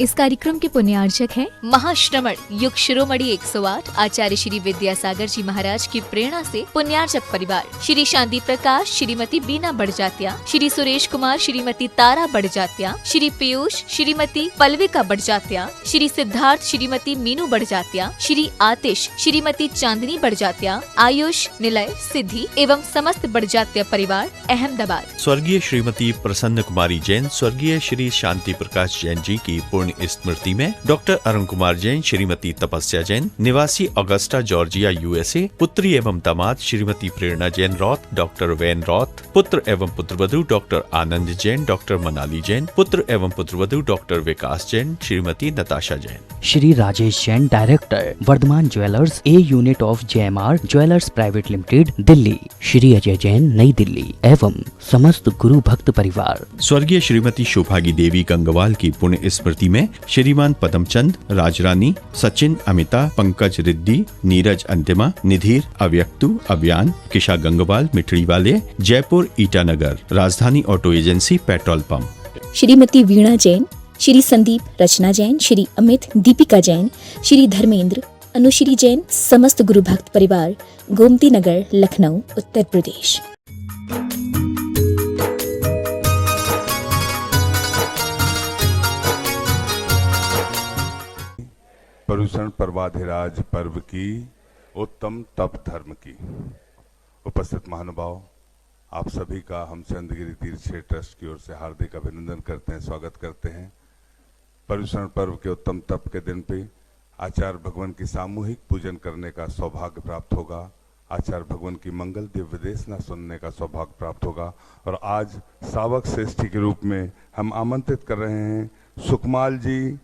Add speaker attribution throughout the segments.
Speaker 1: इस कार्यक्रम के पुण्यार्चक हैं महाश्रमण युग शिरोमणि 108 आचार्य श्री विद्यासागर जी महाराज की प्रेरणा से पुण्यार्चक परिवार श्री शांति प्रकाश, श्रीमती बीना बड़जात्या, श्री सुरेश कुमार, श्रीमती तारा बड़जात्या, श्री पीयूष, श्रीमती पल्विका बड़जात्या, श्री सिद्धार्थ, श्रीमती मीनू बड़जात्या, श्री आतिश, श्रीमती चांदनी बड़जात्या, आयुष, निलय, सिद्धि एवं समस्त बड़जात्या परिवार अहमदाबाद।
Speaker 2: स्वर्गीय श्रीमती प्रसन्न कुमारी जैन, स्वर्गीय श्री शांति प्रकाश जैन जी की पुण्य स्मृति में डॉक्टर अरुण कुमार जैन, श्रीमती तपस्या जैन, निवासी अगस्टा जॉर्जिया यूएसए, पुत्री एवं दामाद Shrimati Prerna Jain Roth, doctor Van Roth, पुत्र एवं पुत्रवधू डॉक्टर आनंद जैन, डॉक्टर मनाली जैन, पुत्र एवं पुत्रवधू doctor Vikas Jain, Shrimati Natasha Jain.
Speaker 3: Shri Rajesh Jain, director Vardhman jewellers, a unit of JMR jewellers private limited, Delhi. Shri Ajay Jain, Nai Delhi एवं समस्त गुरु भक्त परिवार।
Speaker 2: स्वर्गीय श्रीमती शोभागी देवी गंगवाल की पुण्य स्मृति में श्रीमान पदमचंद, राजरानी, सचिन, अमिता, पंकज रिद्दी, नीरज अंतिमा, निधीर, अव्यक्तु, अभियान, किशा गंगवाल, मिठड़ी वाले, Jaipur Itanagar, Rajdhani auto agency, petrol pump.
Speaker 4: Shrimati Veena Jain, Shri Sandeep, Rachna Jain, Shri Amit, Deepika Jain, Shri Dharmendra, Anushri Jain, समस्त गुरु भक्त परिवार, गोमती नगर, लखनऊ, उत्तर प्रदेश।
Speaker 5: पर्युषण पर्वाधिराज पर्व की उत्तम तप धर्म की उपस्थित महानुभाव, आप सभी का हम चंद्रगिरी तीर्थ क्षेत्र ट्रस्ट की ओर से हार्दिक अभिनंदन करते हैं, स्वागत करते हैं। पर्युषण पर्व के उत्तम तप के दिन पे आचार्य भगवान की सामूहिक पूजन करने का सौभाग्य प्राप्त होगा, आचार्य भगवान की मंगल दिव्य देशना सुनने का सौभाग्य प्राप्त होगा। और आज सावक श्रेष्ठी के रूप में हम आमंत्रित कर रहे हैं सुकमाल जी,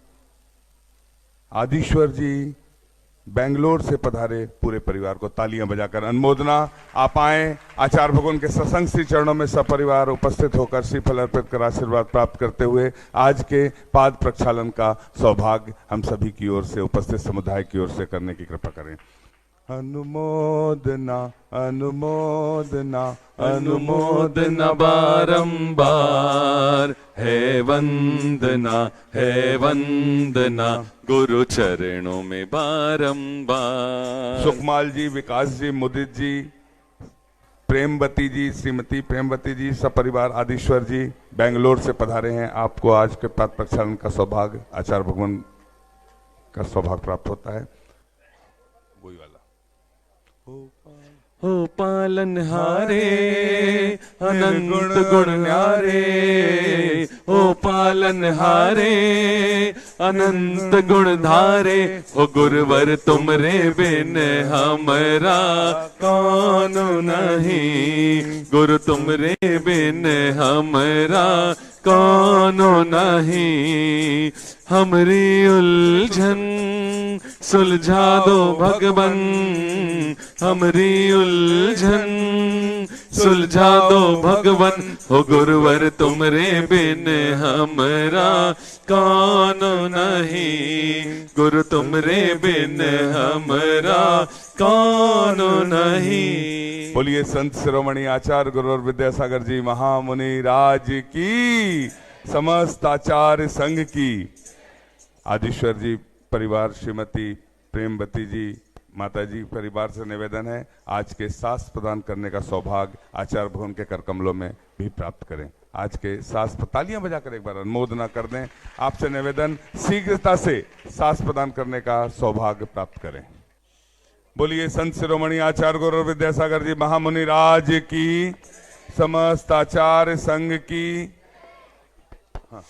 Speaker 5: आदिश्वर जी, बेंगलोर से पधारे पूरे परिवार को तालियां बजाकर अनुमोदना। आप आए, आचार्य भगवान के सत्संग श्री चरणों में सपरिवार उपस्थित होकर श्रीफल अर्पित कर आशीर्वाद प्राप्त करते हुए आज के पाद प्रक्षालन का सौभाग्य हम सभी की ओर से, उपस्थित समुदाय की ओर से करने की कृपा करें। अनुमोदना अनुमोदना अनुमोदना बारंबार, है वंदना गुरु चरणों में बारंबार। सुकमाल जी, विकास जी, मुदित जी, प्रेमवती जी, श्रीमती प्रेमवती जी, सपरिवार आदिश्वर जी बेंगलोर से पधारे हैं। आपको आज के पाद प्रक्षालन का सौभाग्य, आचार्य भगवान का सौभाग्य प्राप्त होता है। वही वाला
Speaker 6: हो पालनहारे अनंत गुण न्यारे, हो पालनहारे अनंत गुण धारे, हो गुरुवर तुमरे बिन हमरा कौन नहीं, गुरु तुमरे बिन हमरा कौन नहीं। हमरी उलझन सुलझा दो भगवन, हमरी उलझन सुलझा दो भगवन, हो गुरुवर तुमरे बिन हमरा कौन नहीं, गुरु तुमरे बिन हमरा कौन नहीं।
Speaker 5: बोलिए संत शिरोमणि आचार्य गुरुवर विद्यासागर जी महामुनि राज की, समस्त आचार्य संघ की। आदिश्वर जी परिवार, श्रीमती प्रेमवती जी माता जी परिवार से निवेदन है आज के सास प्रदान करने का सौभाग्य आचार्य भवन के कर कमलों में भी प्राप्त करें। आज के सास, तालियां बजाकर एक बार अनुमोदना कर दें। आपसे निवेदन, शीघ्रता से सास प्रदान करने का सौभाग्य प्राप्त करें। बोलिए संत शिरोमणि आचार्य गुरु विद्यासागर जी महामुनि राज की, समस्त आचार्य संघ की। हाँ।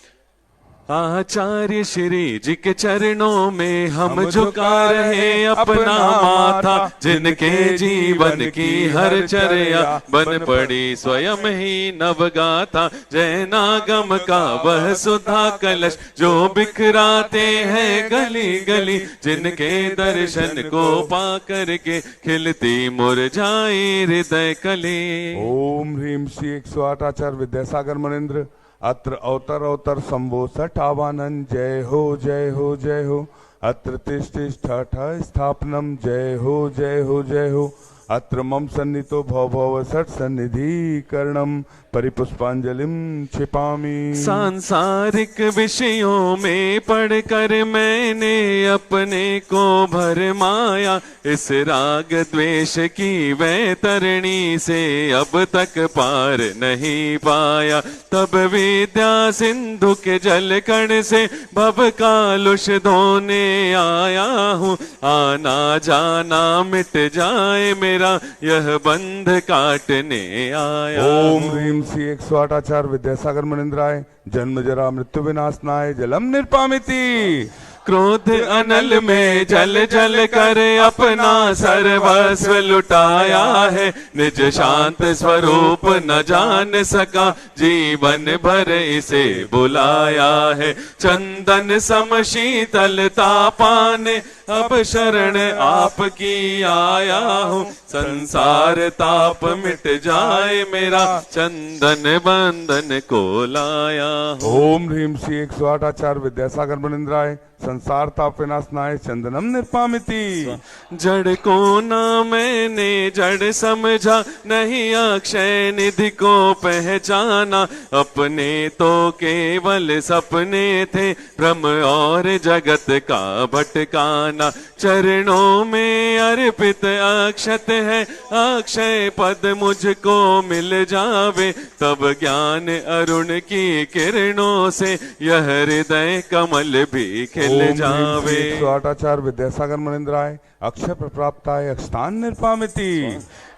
Speaker 6: आचार्य श्री जी के चरणों में हम झुका रहे अपना माथा, जिनके जीवन की हर चर्या बन पड़ी स्वयं ही नवगाथा। जैनागम का वह सुधा कलश जो बिखराते हैं गली गली, जिनके दर्शन को पा करके खिलती मुरझाई हृदय कली।
Speaker 5: ओम ह्रीम श्री 108 आचार्य विद्यासागर मुनीन्द्र अत्र अवतर अवतर संभो सठावानन। जय हो जय हो जय हो। अत्र तिष्ठ स्थापनम। जय हो जय हो जय हो। अत्र मम सन्नितो भव भव सट सन्निधि करणम परिपुष्पांजलिम छिपामी।
Speaker 6: सांसारिक विषयों में पढ़कर मैंने अपने को भरमाया, इस राग द्वेष की वैतरणी से अब तक पार नहीं पाया। तब विद्या सिंधु के जल कण से भव कालुष धोने आया हूँ, आना जाना मिट जाए मेरा यह बंध काटने आया।
Speaker 5: ओम ह्रीम श्री 108 आचार्य विद्यासागर मुनिंद्राय जन्म जरा मृत्यु विनाशनाय जलम निर्पामिति।
Speaker 6: क्रोध अनल में जल जल कर अपना सर्वस्व लुटाया है, निज शांत स्वरूप न जान सका जीवन भर इसे बुलाया है। चंदन सम शीतलता पाने अब शरण आपकी आया हूँ, संसार ताप मिट जाए मेरा चंदन बंधन को लाया हूँ।
Speaker 5: ओम ह्रीम श्री 108 आचार्य विद्यासागर मुनिंद्राय संसार ताप विनाशनाय चंदनम निर्पामिति।
Speaker 6: जड़ को ना मैंने जड़ समझा, नहीं अक्षय निधि को पहचाना, अपने तो केवल सपने थे भ्रम और जगत का भटकाना। चरणों में अर्पित अक्षत है, अक्षय पद मुझको मिल जावे, तब ज्ञान अरुण की किरणों से यह हृदय कमल भी खिल जावे।
Speaker 5: 108 आचार्य विद्यासागर मुनिंद्राय अक्षय प्राप्ताय अक्षतान निर्पामिति।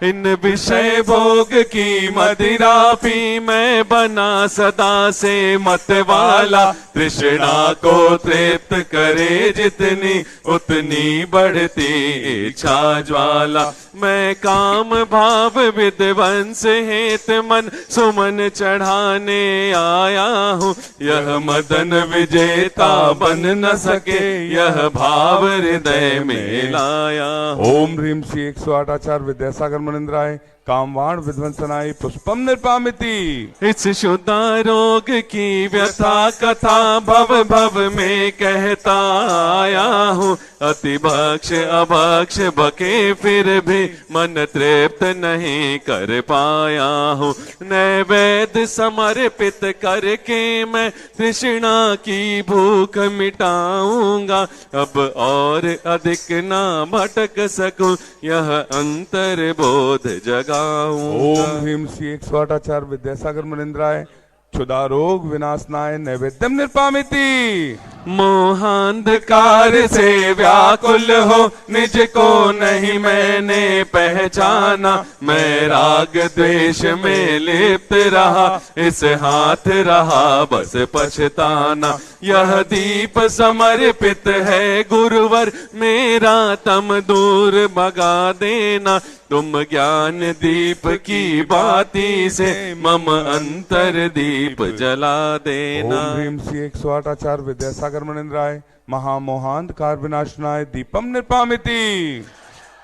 Speaker 6: इन विषय भोग की मदिरा पी मैं बना सदा से मत वाला, तृष्णा को तृप्त करे जितनी उतनी बढ़ती इच्छा ज्वाला। मैं काम भाव विध्वंस हेत मन सुमन चढ़ाने आया हूँ, यह मदन विजेता बन न सके यह भाव हृदय में लाया।
Speaker 5: ओम ह्रीम श्री 108 आचार्य विद्यासागर मुनिंद्राय कामवाण विध्वंसनाय पुष्पम निर्पामिति।
Speaker 6: इस शुद्धा रोग की व्यथा कथा भव भव में कहता आया हूँ, अति भक्ष अभक्ष बके फिर भी मन तृप्त नहीं कर पाया हूँ। नैवेद्य समर्पित करके मैं तृष्णा की भूख मिटाऊंगा, अब और अधिक ना भटक सकूं यह अंतर बोध जगा।
Speaker 5: ओम ह्रीम श्री 108 आचार्य विद्यासागर मुनिंद्राय क्षुधा रोग विनाशनाय नैवेद्यम निर्पामिति।
Speaker 6: मोहांधकार से व्याकुल हो निज को नहीं मैंने पहचाना, मैं राग द्वेष में लिप्त रहा इस हाथ रहा बस पछताना। यह दीप समर्पित है गुरुवर मेरा तम दूर भगा देना, तुम ज्ञान दीप की बाती से मम अंतर दीप जला देना।
Speaker 5: ओम ह्रीम श्री 108 आचार्य विद्यासागर मुनिंद्राय महामोहांधकार विनाशनाय दीपम निर्पामिति।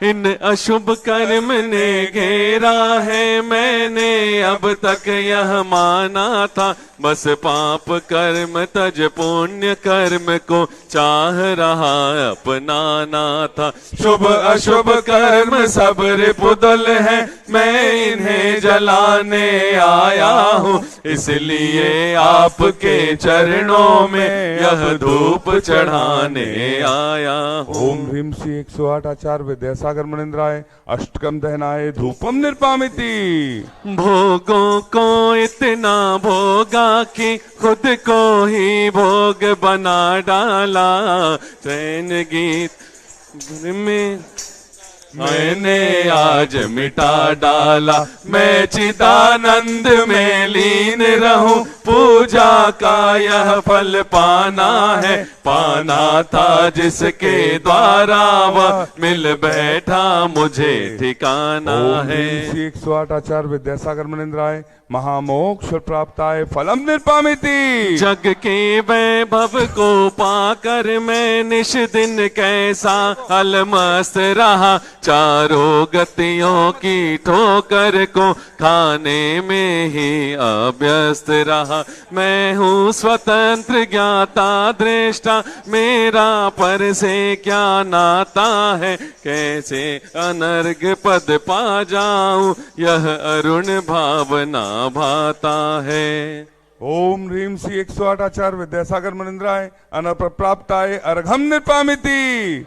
Speaker 6: इन अशुभ कर्म ने घेरा है मैंने अब तक यह माना था, बस पाप कर्म तज पुण्य कर्म को चाह रहा अपनाना था। शुभ अशुभ कर्म सब रिपुदल है मैं इन्हें जलाने आया हूँ, इसलिए आपके चरणों में यह धूप चढ़ाने आया हूँ।
Speaker 5: ओम ह्रीम श्री 108 आचार्य विद्यासागर मुनिंद्राय अष्टकम दहनाय धूपम निर्पामिति।
Speaker 6: भोगों को इतना भोगा कि खुद को ही भोग बना डाला, चैन गीत में मैंने आज मिटा डाला। मैं चिदानंद में लीन रहूं, पूजा का यह फल पाना है, पाना था जिसके द्वारा वह मिल बैठा मुझे ठिकाना है।
Speaker 5: 108 आचार्य विद्यासागर मुनिंद्राय महामोक्ष प्राप्ताय फलम निर्पामिति।
Speaker 6: जग के वैभव को पाकर मैं निश दिन कैसा अलमस्त रहा, चारों गतियों की ठोकर को खाने में ही अभ्यस्त रहा। मैं हूँ स्वतंत्र ज्ञाता दृष्टा, मेरा पर से क्या नाता है, कैसे अनर्ग पद पा जाऊं, यह अरुण भावना भाता है।
Speaker 5: ओम ह्रीम श्री 108 आचार्य विद्यासागर मुनिंद्राय अनप्रप्राप्ताय अर्घम निर्पामिति।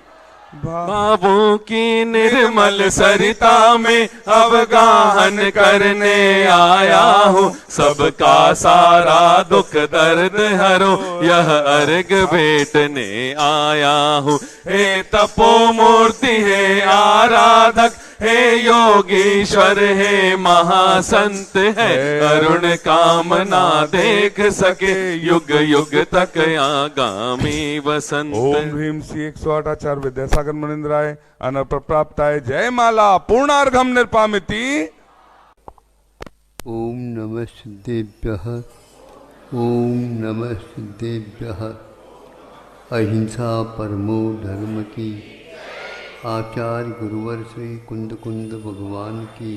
Speaker 6: भावों की निर्मल सरिता में अवगाहन करने आया हूँ, सबका सारा दुख दर्द हरो, यह अर्घ भेटने आया हूँ। हे तपो मूर्ति, हे आराधक, हे योगीश्वर, हे महासंत, है अरुण कामना देख सके, युग युग तक आगामी वसंत।
Speaker 5: ओम ह्रीम श्री 108 आचार्य विद्यासागर मुनिंद्राय अनप्रप्राप्ताय जय माला पूर्णार्घम निर्पामिति।
Speaker 7: ओम नमः सिद्धेभ्यः, ओम नमः सिद्धेभ्यः। अहिंसा परमो धर्म की, आचार्य गुरुवर श्री कुंद कुंद भगवान की,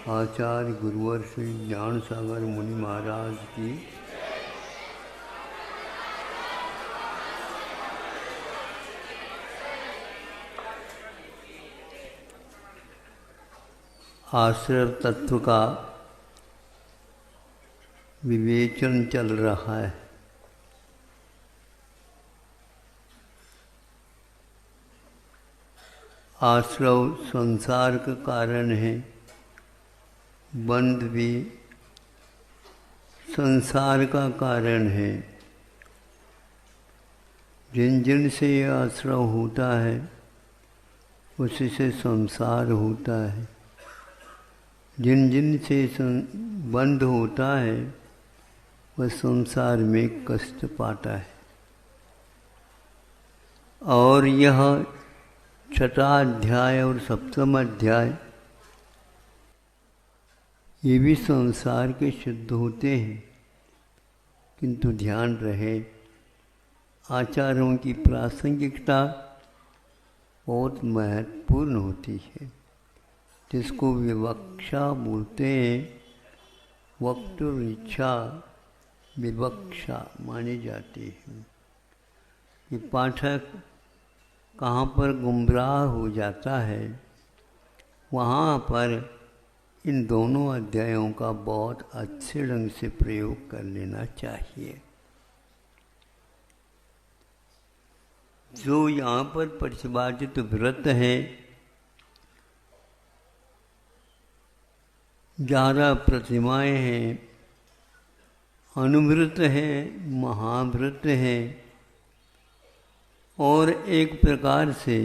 Speaker 7: आचार्य गुरुवर श्री ज्ञान सागर मुनि महाराज की। आश्रय तत्व का विवेचन चल रहा है। आश्रव संसार का कारण है, बंध भी संसार का कारण है। जिन जिन से ये आश्रव होता है उसी से संसार होता है, जिन जिन से बंध होता है वह संसार में कष्ट पाता है। और यह छठा अध्याय और सप्तम अध्याय ये भी संसार के शुद्ध होते हैं, किंतु ध्यान रहे आचारों की प्रासंगिकता बहुत महत्वपूर्ण होती है, जिसको विवक्षा बोलते हैं। वक्त और इच्छा विवक्षा मानी जाती है। ये पाठक कहाँ पर गुमराह हो जाता है, वहाँ पर इन दोनों अध्यायों का बहुत अच्छे ढंग से प्रयोग कर लेना चाहिए। जो यहाँ पर प्रतिपादित व्रत है, 11 प्रतिमाएँ हैं, अनुव्रत है, महाव्रत है, और एक प्रकार से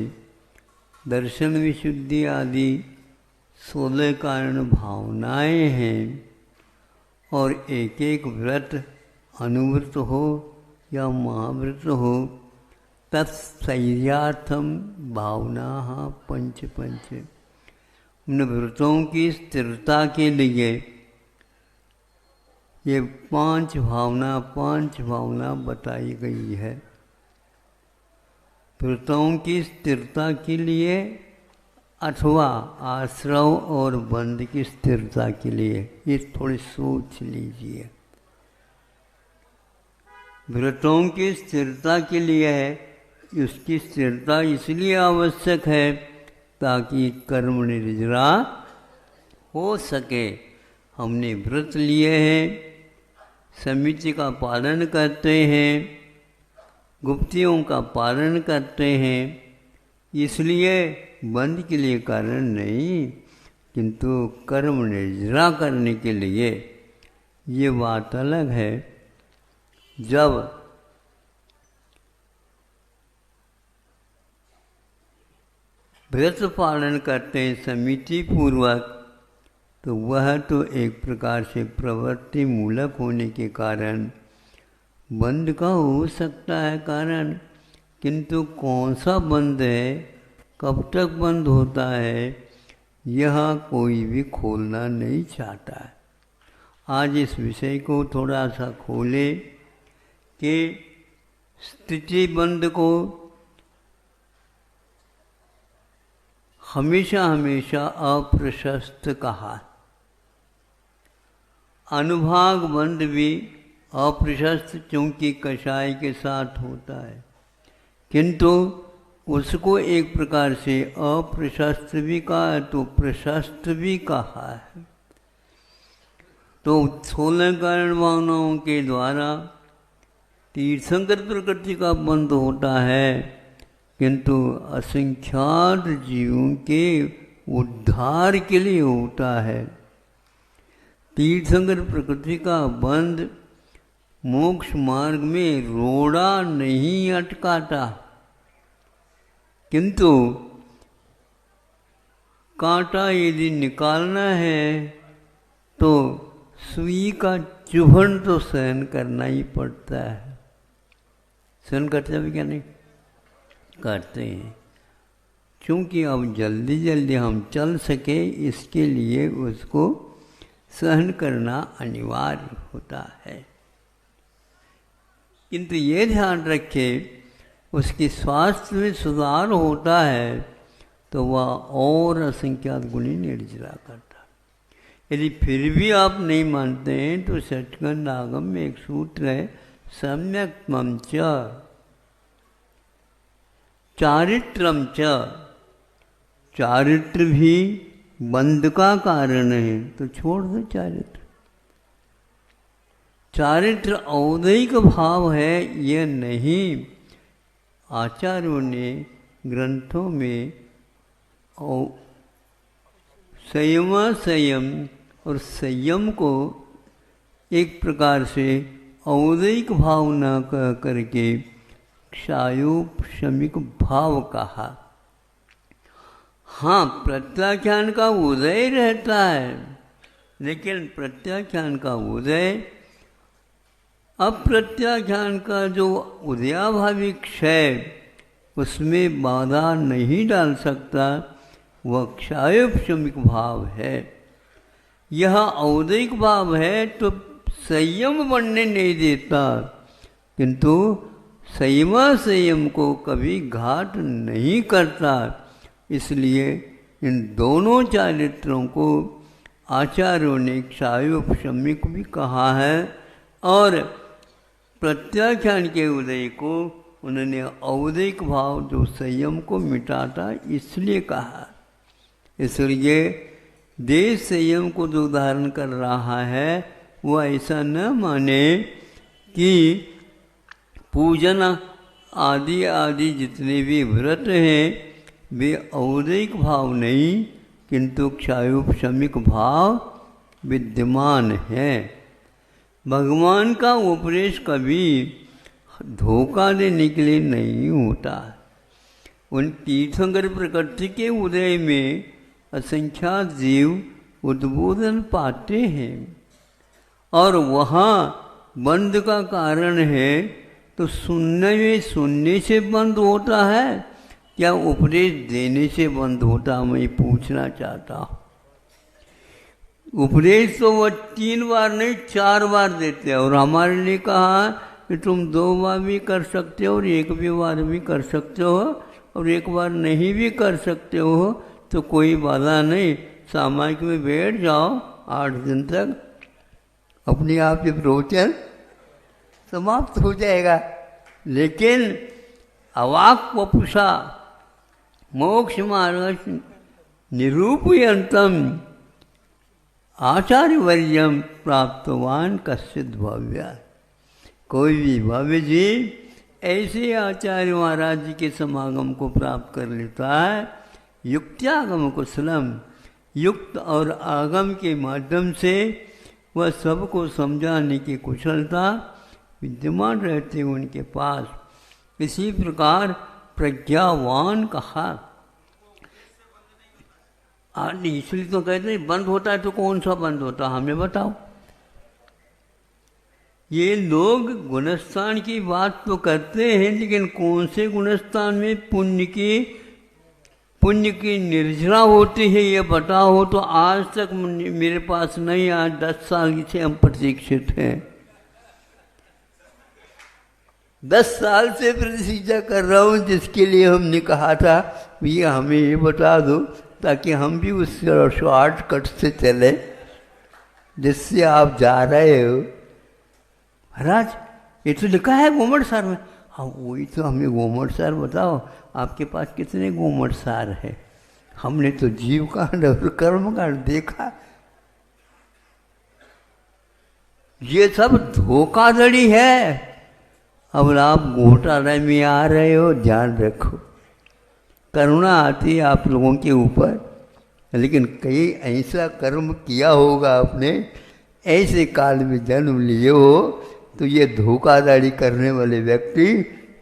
Speaker 7: दर्शन विशुद्धि आदि 16 कारण भावनाएं हैं। और एक एक व्रत अनुव्रत हो या महाव्रत हो, तत्सैर्यार्थम भावना पंच पंच। उन व्रतों की स्थिरता के लिए ये पांच भावना बताई गई है। व्रतों की स्थिरता के लिए अथवा आश्रव और बंध की स्थिरता के लिए, ये थोड़ी सोच लीजिए। व्रतों की स्थिरता के लिए है, उसकी स्थिरता इसलिए आवश्यक है ताकि कर्म निर्जरा हो सके। हमने व्रत लिए हैं, समिति का पालन करते हैं, गुप्तियों का पालन करते हैं, इसलिए बंध के लिए कारण नहीं, किंतु कर्म निर्जरा करने के लिए। ये बात अलग है। जब व्रत पालन करते हैं समिति पूर्वक, तो वह तो एक प्रकार से प्रवृत्ति मूलक होने के कारण बंध का हो सकता है कारण, किंतु कौन सा बंध है, कब तक बंद होता है, यह कोई भी खोलना नहीं चाहता है। आज इस विषय को थोड़ा सा खोले कि स्थिति बंध को हमेशा हमेशा अप्रशस्त कहा। अनुभाग बंध भी अप्रशस्त चूंकि कषाय के साथ होता है, किंतु उसको एक प्रकार से अप्रशस्त भी कहा है तो प्रशस्त भी कहा है। तो 16 कारण भावनाओं के द्वारा तीर्थंकर प्रकृति का बंध होता है, किंतु असंख्यात जीवों के उद्धार के लिए होता है। तीर्थंकर प्रकृति का बंध मोक्ष मार्ग में रोड़ा नहीं अटकाता, किंतु कांटा यदि निकालना है तो सुई का चुभन तो सहन करना ही पड़ता है। सहन करते भी क्या नहीं करते हैं, क्योंकि अब जल्दी जल्दी हम चल सके इसके लिए उसको सहन करना अनिवार्य होता है। किंतु ये ध्यान रखें, उसके स्वास्थ्य में सुधार होता है तो वह और असंख्यात गुणी निर्जरा करता। यदि फिर भी आप नहीं मानते हैं तो षट्कंड आगम में एक सूत्र है, सम्यक त्वं च चारित्रम च। चारित्र भी बंध का कारण है तो छोड़ दो चारित्र। चारित्र औदैहिक भाव है, यह नहीं। आचार्यों ने ग्रंथों में संयम और संयम को एक प्रकार से औदैहिक भाव न कह करके क्षायोपशमिक भाव कहा। हाँ, प्रत्याख्यान का उदय रहता है, लेकिन प्रत्याख्यान का उदय अप्रत्याख्यान का जो उदयाभावी क्षय उसमें बाधा नहीं डाल सकता, वह क्षायोपशमिक भाव है। यह औदैहिक भाव है तो संयम बनने नहीं देता, किंतु संयम को कभी घाट नहीं करता। इसलिए इन दोनों चारित्रों को आचार्यों ने क्षायोपशमिक भी कहा है और प्रत्याख्यान के उदय को उन्होंने औदैहिक भाव जो संयम को मिटाता इसलिए कहा। इसलिए देश संयम को जो धारण कर रहा है वह ऐसा न माने कि पूजन आदि जितने भी व्रत हैं वे औदैहिक भाव नहीं, किंतु क्षायोपशमिक भाव विद्यमान है। भगवान का उपदेश कभी धोखा देने के लिए नहीं होता। उन तीर्थंकर प्रकृति के उदय में असंख्यात जीव उद्बोधन पाते हैं और वहाँ बंध का कारण है तो सुनने से बंद होता है क्या उपदेश देने से बंद होता, मैं पूछना चाहता हूँ। उपदेश तो वह 3 बार नहीं 4 बार देते हैं और हमारे लिए कहा कि तुम 2 बार भी कर सकते हो और 1 बार भी कर सकते हो और 1 बार नहीं भी कर सकते हो तो कोई बाधा नहीं, सामायिक में बैठ जाओ 8 दिन तक, अपने आप ये प्रवचन समाप्त हो जाएगा। लेकिन अवाक वपुषा मोक्ष मार्ग निरूपयन्तम आचार्यवर्यम प्राप्तवान कश्चित् भव्य। कोई भी भव्य जीव ऐसे आचार्य महाराज जी के समागम को प्राप्त कर लेता है। युक्त्यागम कुशलम, युक्त और आगम के माध्यम से वह सबको समझाने की कुशलता विद्यमान रहते हैं उनके पास। इसी प्रकार प्रज्ञावान कहा। इसलिए तो कहते हैं बंद होता है तो कौन सा बंद होता है, हमें बताओ। ये लोग गुणस्थान की बात तो करते हैं, लेकिन कौन से गुणस्थान में पुण्य की निर्जरा होती है ये बताओ तो आज तक मेरे पास नहीं। आज 10 साल से हम प्रतीक्षित हैं, 10 साल से प्रतीक्षा कर रहा हूँ, जिसके लिए हमने कहा था भैया हमें ये बता दो ताकि हम भी उस शॉर्टकट से चले। जिससे आप जा रहे हो, महाराज ये तो लिखा है गोमटसार में। हाँ वही तो, हमें गोमटसार बताओ, आपके पास कितने गोमटसार है? हमने तो जीव कांड और कर्म कांड देखा। ये सब धोखाधड़ी है। अब आप घोटाले में आ रहे हो, ध्यान रखो। करुणा आती है आप लोगों के ऊपर, लेकिन कहीं ऐसा कर्म किया होगा आपने, ऐसे काल में जन्म लिए हो, तो ये धोखाधड़ी करने वाले व्यक्ति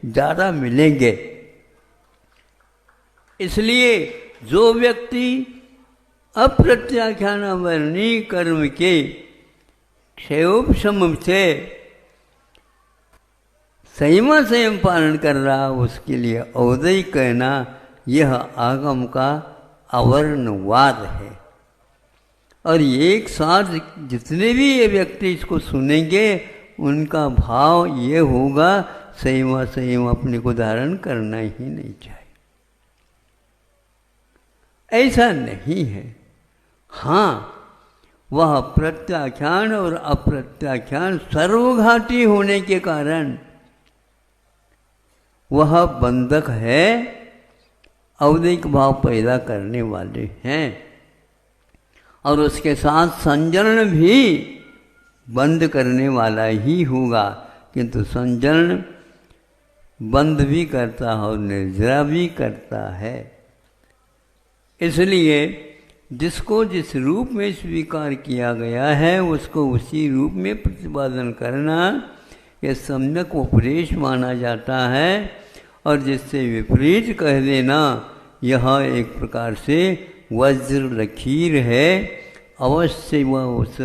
Speaker 7: ज़्यादा मिलेंगे। इसलिए जो व्यक्ति अप्रत्याख्यान वर्णी कर्म के क्षयोपशम से संयम पालन कर रहा, उसके लिए औदय कहना यह आगम का अवर्णवाद है। और एक साथ जितने भी ये व्यक्ति इसको सुनेंगे, उनका भाव ये होगा संयम अपने को धारण करना ही नहीं चाहिए। ऐसा नहीं है। हाँ, वह प्रत्याख्यान और अप्रत्याख्यान सर्वघाती होने के कारण वह बंधक है, औदिक भाव पैदा करने वाले हैं, और उसके साथ संजरण भी बंद करने वाला ही होगा। किंतु संजरण बंद भी करता है और निर्जरा भी करता है। इसलिए जिसको जिस रूप में स्वीकार किया गया है, उसको उसी रूप में प्रतिपादन करना यह सम्यक उपदेश माना जाता है। और जिससे विपरीत कह देना, यह एक प्रकार से वज्र लकीर है। अवश्य वह उस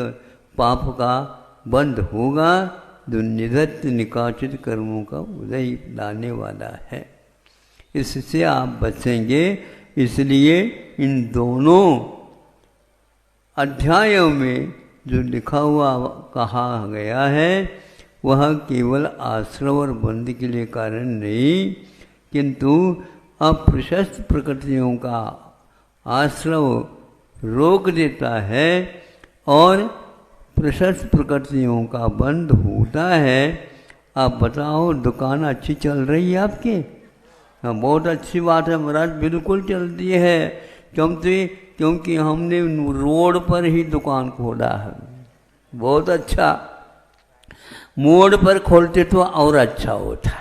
Speaker 7: पाप का बंध होगा जो निधत्त निकाचित कर्मों का उदय लाने वाला है। इससे आप बचेंगे। इसलिए इन दोनों अध्यायों में जो लिखा हुआ कहा गया है, वह केवल आश्रव और बंध के लिए कारण नहीं, किंतु अप्रशस्त प्रकृतियों का आश्रव रोक देता है और प्रशस्त प्रकृतियों का बंध होता है। आप बताओ, दुकान अच्छी चल रही है आपकी? हाँ, बहुत अच्छी बात है महाराज, बिल्कुल चलती है। क्योंकि हमने रोड पर ही दुकान खोला है। बहुत अच्छा, मोड़ पर खोलते तो और अच्छा होता।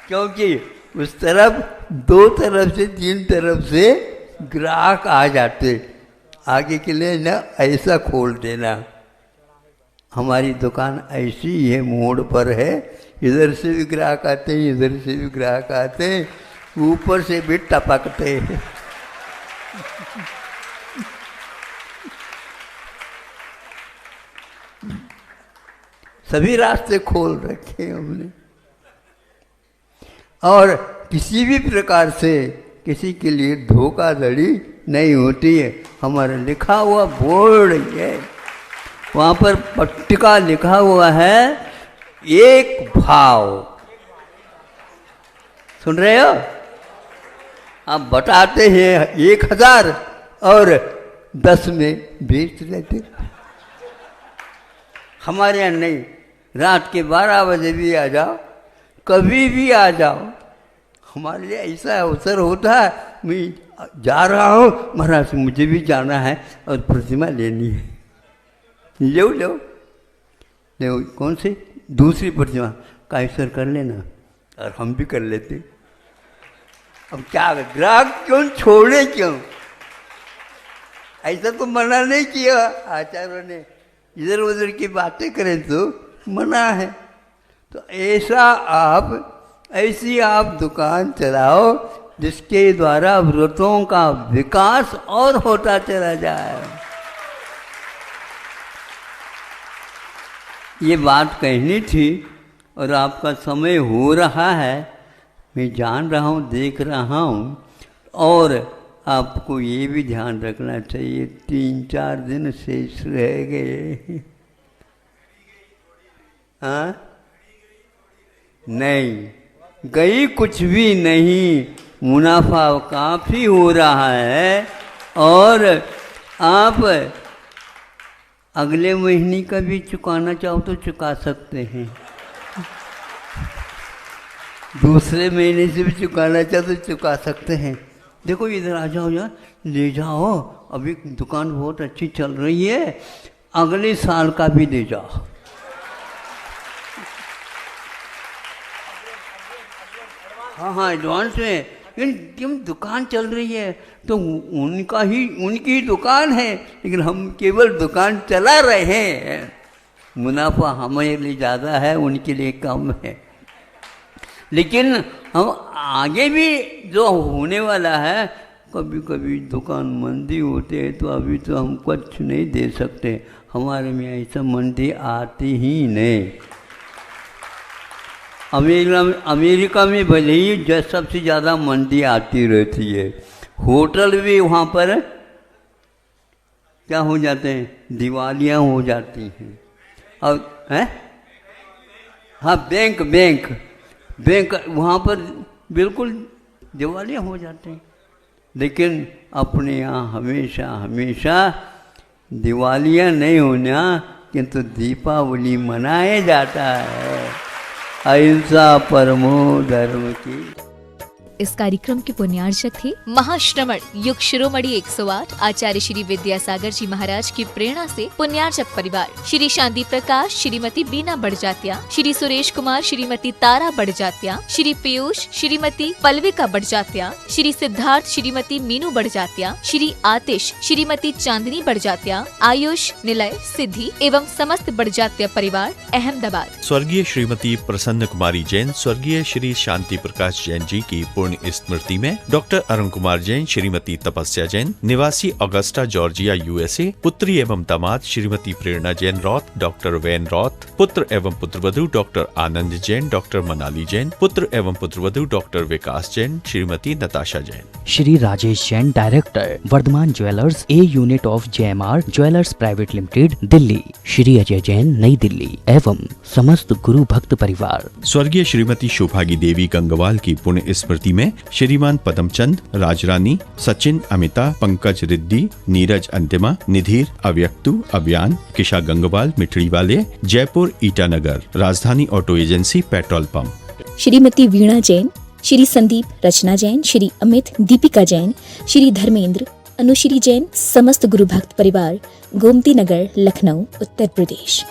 Speaker 7: क्योंकि उस तरफ 2 तरफ से 3 तरफ से ग्राहक आ जाते। आगे के लिए ना ऐसा खोल देना। हमारी दुकान ऐसी है, मोड़ पर है, इधर से भी ग्राहक आते हैं, इधर से भी ग्राहक आते हैं, ऊपर से भी टपकते हैं। सभी रास्ते खोल रखे हैं हमने। और किसी भी प्रकार से किसी के लिए धोखाधड़ी नहीं होती है। हमारा लिखा हुआ बोर्ड है, वहाँ पर पट्टिका लिखा हुआ है, एक भाव। सुन रहे हो? आप बताते हैं 1000 और 10 में बेच लेते। हमारे यहाँ नहीं, रात के 12 बजे भी आ जाओ, कभी भी आ जाओ। हमारे लिए ऐसा अवसर होता है, मैं जा रहा हूँ महाराज, मुझे भी जाना है और प्रतिमा लेनी है। लो लो लो, कौन सी? दूसरी प्रतिमा कैसर कर लेना, और हम भी कर लेते। अब क्या ग्राहक क्यों छोड़े, क्यों? ऐसा तो मना नहीं किया आचार्यों ने, इधर उधर की बातें करें तो मना है। तो ऐसी आप दुकान चलाओ जिसके द्वारा व्रतों का विकास और होता चला जाए। ये बात कहनी थी और आपका समय हो रहा है, मैं जान रहा हूँ, देख रहा हूँ। और आपको ये भी ध्यान रखना चाहिए, 3-4 दिन शेष रह गए। हाँ, नहीं गई कुछ भी नहीं, मुनाफा काफ़ी हो रहा है। और आप अगले महीने का भी चुकाना चाहो तो चुका सकते हैं, दूसरे महीने से भी चुकाना चाहो तो चुका सकते हैं। देखो इधर आ जाओ यार, ले जाओ, अभी दुकान बहुत अच्छी चल रही है, अगले साल का भी ले जाओ। हाँ, एडवांस में, क्यों दुकान चल रही है तो उनकी ही दुकान है, लेकिन हम केवल दुकान चला रहे हैं, मुनाफा हमारे लिए ज़्यादा है, उनके लिए कम है। लेकिन हम आगे भी जो होने वाला है, कभी कभी दुकान मंदी होती है तो अभी तो हम कुछ नहीं दे सकते, हमारे में ऐसा मंदी आती ही नहीं। अमेरिका में भले ही सबसे ज़्यादा मंदी आती रहती है, होटल भी वहाँ पर क्या हो जाते हैं, दिवालियाँ हो जाती हैं। और हैं, हाँ, बैंक वहाँ पर बिल्कुल दिवालियाँ हो जाते हैं। लेकिन अपने यहाँ हमेशा दिवालियाँ नहीं होना, किंतु दीपावली मनाया जाता है, अहिंसा परमो धर्म की।
Speaker 1: इस कार्यक्रम के पुण्यार्चक थे महाश्रमण युग शिरोमणि 108 आचार्य श्री विद्यासागर जी महाराज की प्रेरणा से पुण्यार्चक परिवार श्री शांति प्रकाश, श्रीमती बीना बड़जात्या, श्री सुरेश कुमार, श्रीमती तारा बड़जात्या, श्री पीयूष, श्रीमती पल्विका बड़जात्या, श्री सिद्धार्थ, श्रीमती मीनू बड़जात्या, श्री आतिश, श्रीमती चांदनी बड़जात्या, आयुष, निलय, सिद्धि एवं समस्त बड़जात्या परिवार अहमदाबाद।
Speaker 2: स्वर्गीय श्रीमती प्रसन्न कुमारी जैन, स्वर्गीय श्री शांति प्रकाश जैन जी की पुण्य स्मृति में डॉक्टर अरुण कुमार जैन, श्रीमती तपस्या जैन, निवासी ऑगस्टा जॉर्जिया यूएसए, पुत्री एवं दामाद Shrimati Prerna Jain Roth, doctor Van Roth, पुत्र एवं पुत्रवधू डॉक्टर आनंद जैन, डॉक्टर मनाली जैन, पुत्र एवं पुत्रवधू doctor Vikas Jain, Shrimati Natasha Jain.
Speaker 3: Shri Rajesh Jain, director, Vardhman jewellers, a unit of JMR jewellers private limited, Delhi. Shri Ajay Jain, Nai Delhi एवं समस्त गुरु भक्त परिवार।
Speaker 2: स्वर्गीय श्रीमती शोभागी देवी गंगवाल की पुण्य स्मृति में श्रीमान पदमचंद, राजरानी, सचिन, अमिता, पंकज रिद्दी, नीरज अंतिमा, निधीर, अव्यक्तु, अभियान, किशा गंगवाल, मिठड़ी वाले, Jaipur Itanagar, Rajdhani auto agency, petrol pump.
Speaker 4: Shrimati Veena Jain, Shri Sandeep Rachna Jain, Shri Amit Deepika Jain, Shri Dharmendra, Anushri Jain, समस्त गुरु भक्त परिवार, गोमती नगर, लखनऊ, उत्तर प्रदेश।